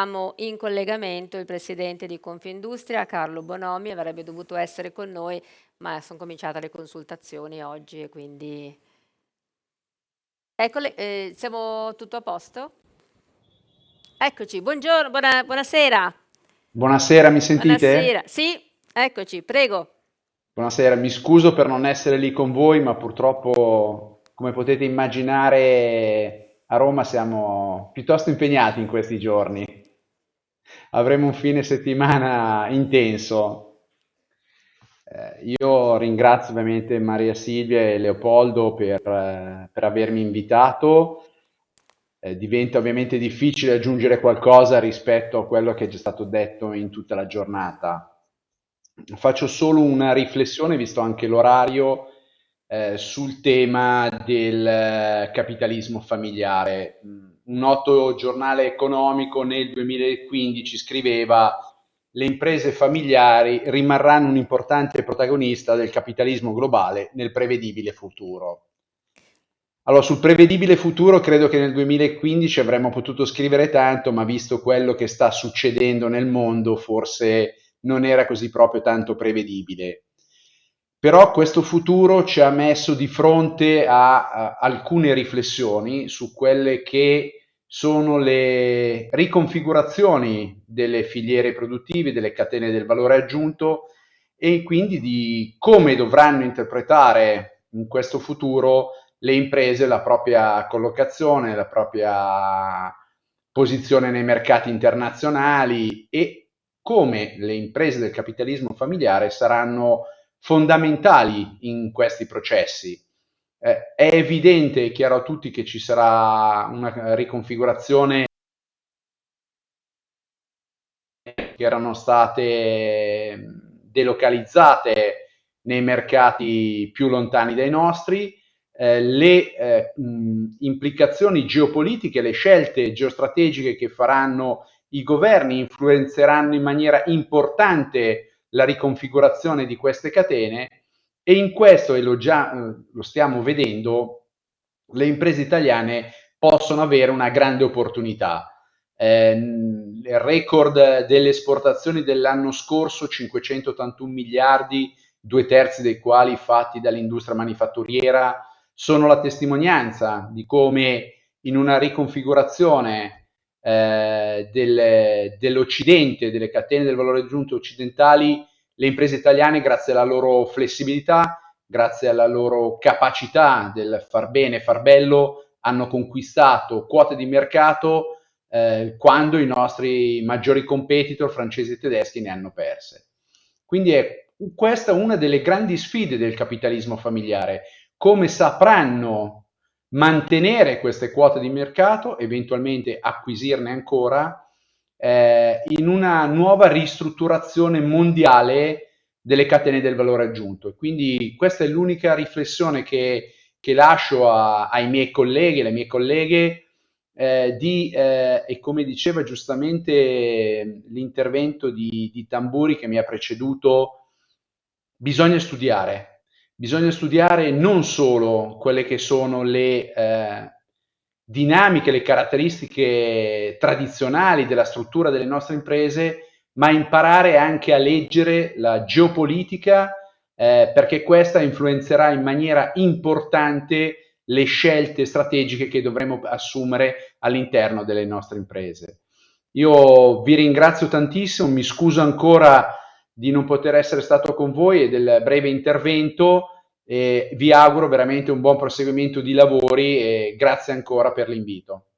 Abbiamo in collegamento il presidente di Confindustria, Carlo Bonomi, avrebbe dovuto essere con noi, ma sono cominciate le consultazioni oggi e quindi... Eccole, siamo tutto a posto? Eccoci, buongiorno, buonasera. Buonasera, mi Buonasera, sentite? sì, eccoci, prego. Buonasera, mi scuso per non essere lì con voi, ma purtroppo, come potete immaginare, a Roma siamo piuttosto impegnati in questi giorni. Avremo un fine settimana intenso. Io ringrazio ovviamente Maria Silvia e Leopoldo per avermi invitato. Diventa ovviamente difficile aggiungere qualcosa rispetto a quello che è già stato detto in tutta la giornata. Faccio solo una riflessione, visto anche l'orario, sul tema del capitalismo familiare. Un noto giornale economico nel 2015 scriveva: le imprese familiari rimarranno un importante protagonista del capitalismo globale nel prevedibile futuro. Allora, sul prevedibile futuro credo che nel 2015 avremmo potuto scrivere tanto, ma visto quello che sta succedendo nel mondo, forse non era così proprio tanto prevedibile. Però questo futuro ci ha messo di fronte a alcune riflessioni su quelle che sono le riconfigurazioni delle filiere produttive, delle catene del valore aggiunto e quindi di come dovranno interpretare in questo futuro le imprese la propria collocazione, la propria posizione nei mercati internazionali e come le imprese del capitalismo familiare saranno fondamentali in questi processi. È evidente e chiaro a tutti che ci sarà una riconfigurazione che erano state delocalizzate nei mercati più lontani dai nostri, le implicazioni geopolitiche, le scelte geostrategiche che faranno i governi influenzeranno in maniera importante la riconfigurazione di queste catene e in questo, e lo stiamo vedendo, le imprese italiane possono avere una grande opportunità. Il record delle esportazioni dell'anno scorso, 581 miliardi, due terzi dei quali fatti dall'industria manifatturiera, sono la testimonianza di come in una riconfigurazione dell'Occidente, delle catene del valore aggiunto occidentali, le imprese italiane, grazie alla loro flessibilità, grazie alla loro capacità del far bene e far bello, hanno conquistato quote di mercato quando i nostri maggiori competitor francesi e tedeschi ne hanno perse. Quindi questa è una delle grandi sfide del capitalismo familiare, come sapranno mantenere queste quote di mercato, eventualmente acquisirne ancora, in una nuova ristrutturazione mondiale delle catene del valore aggiunto. Quindi questa è l'unica riflessione che lascio ai miei colleghi, alle mie colleghe, e come diceva giustamente l'intervento di Tamburi che mi ha preceduto, bisogna bisogna studiare non solo quelle che sono le dinamiche, le caratteristiche tradizionali della struttura delle nostre imprese, ma imparare anche a leggere la geopolitica, perché questa influenzerà in maniera importante le scelte strategiche che dovremo assumere all'interno delle nostre imprese. Io vi ringrazio tantissimo, mi scuso ancora di non poter essere stato con voi e del breve intervento e vi auguro veramente un buon proseguimento di lavori e grazie ancora per l'invito.